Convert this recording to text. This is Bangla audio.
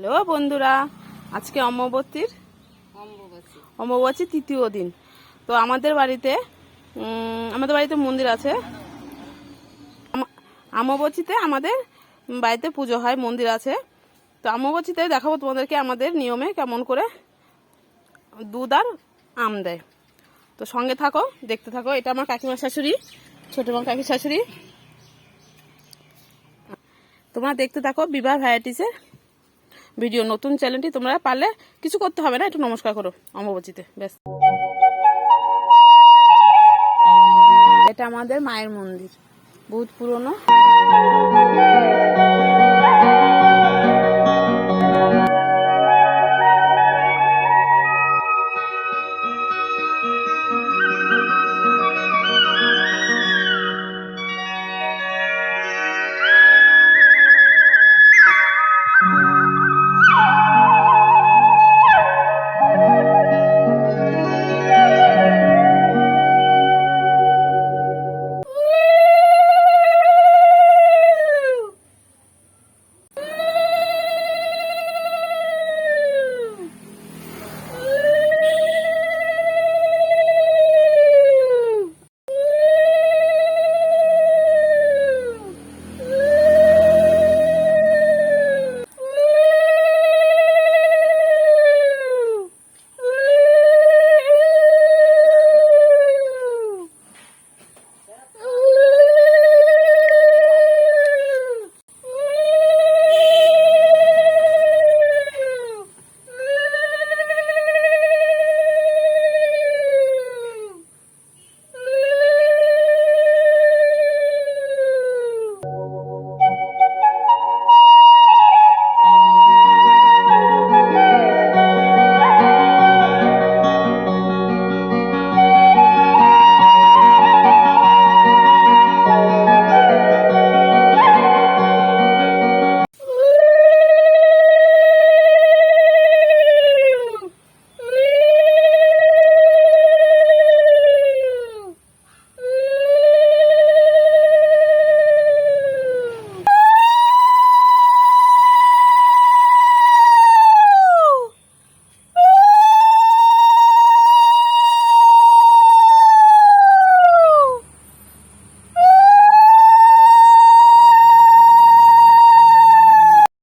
হ্যালো বন্ধুরা, আজকে অমাবস্যার তৃতীয় দিন। তো আমাদের বাড়িতে মন্দির আছে। অমাবস্যাতে আমাদের বাড়িতে পুজো হয়, মন্দির আছে। তো অমাবস্যাতে দেখাবো তোমাদেরকে আমাদের নিয়মে কেমন করে দুধ আর আম দেয়। তো সঙ্গে থাকো, দেখতে থাকো। এটা আমার কাকিমার শাশুড়ি, ছোট মা কাকির শাশুড়ি। তোমরা দেখতে থাকো বিবাহ ভ্যারাইটিসের ভিডিও, নতুন চ্যানেলটি। তোমরা পারলে কিছু করতে হবে না, একটু নমস্কার করো অমাবস্যাতে, ব্যাস। এটা আমাদের মায়ের মন্দির, বহুত পুরনো।